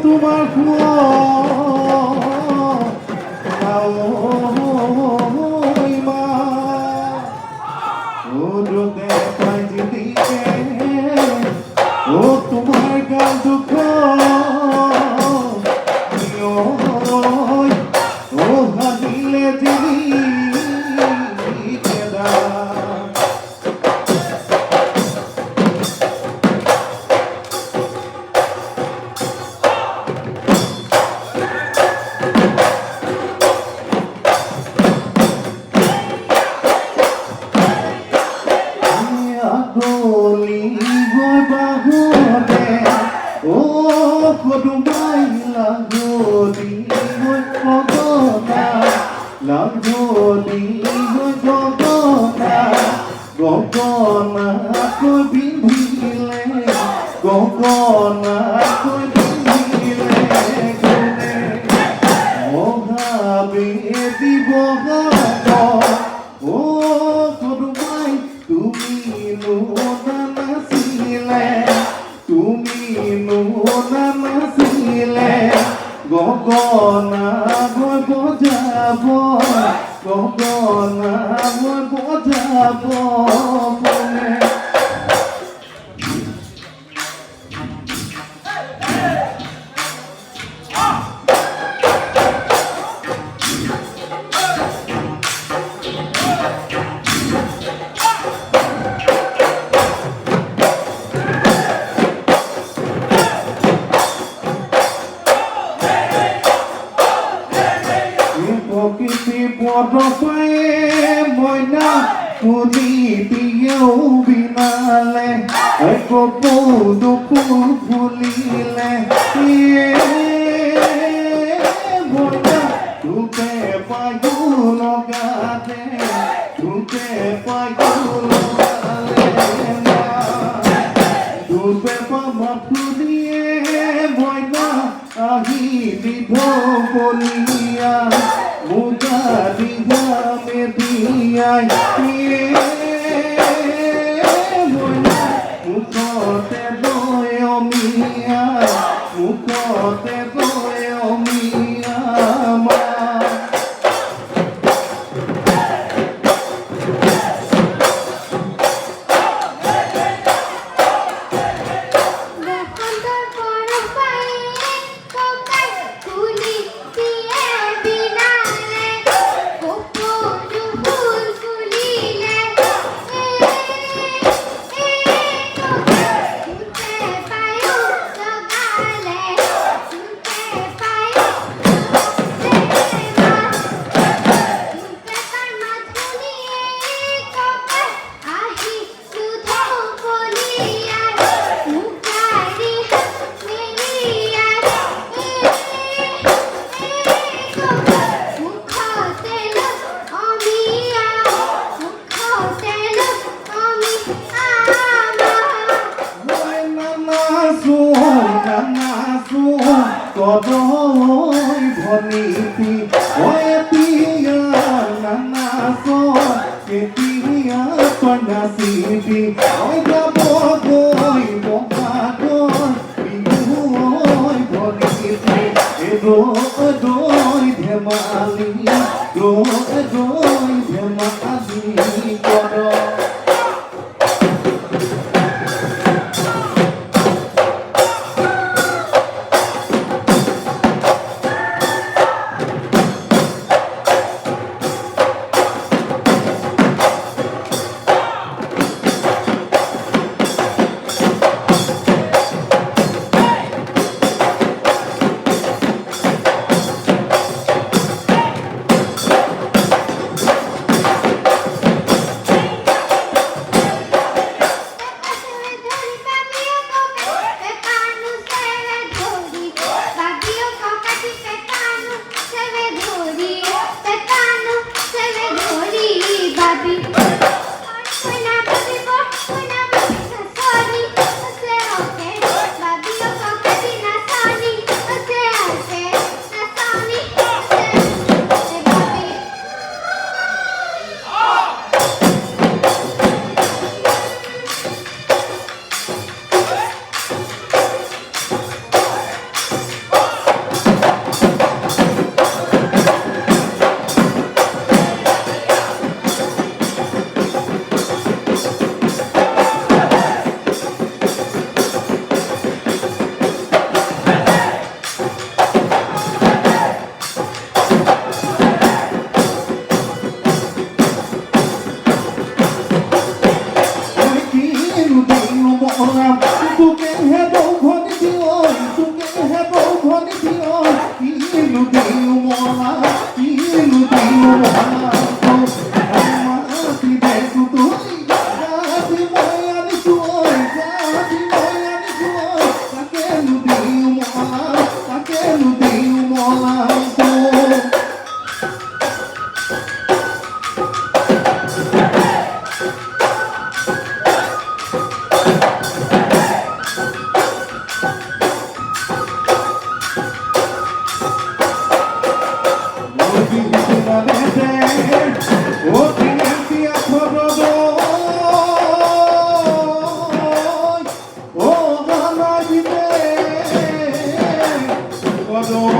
তোমার মা ও দেখায় যেদিকে ও তোমার গাল দুঃখ ও হারিলে যেদিকে দা গলি বাহুরে ও কদুমাই লাগলি গগনা লাগলি গগনা গগনা কই বিন্ধিলে গগনা কই বিন্ধিলে গুনে মহাবে দিব ও কদুমাই তুমি তুমি নাচিলে গগনা মই বজাব গগনা মই বজাব কোনে প্রকৃতি পদপায়ে মইনা পুলি দিয়েও বিনালে কপৌদু ফুল ফুলিলে মইনা তুতে পায়ু লগাতে তুতে পায়ু লগালে তুতে পামা ফুলিয়ে মইনা আহি বিধ বলিয়া মুগা দিঘা মেদিয়াই মুখতে দয় অমিয়া মুখতে দয় অমিয়া মা কদয় ভনিতি ওই পিয়া নানাস কেতিয়া কন্যাসিবি ওই যাব গই বকাগর বিহু ওই ভনিতি দই ধেমালি দই ধেমালি কর ভনি দিও ইলু দিও মোলা ইলু দিও মোলা মাতি দেখু তুই গাতি ময়ানি তুই গাতি ময়ানি তুই তাকে লু দিও মোলা তাকে লু দিও মোলা Oh,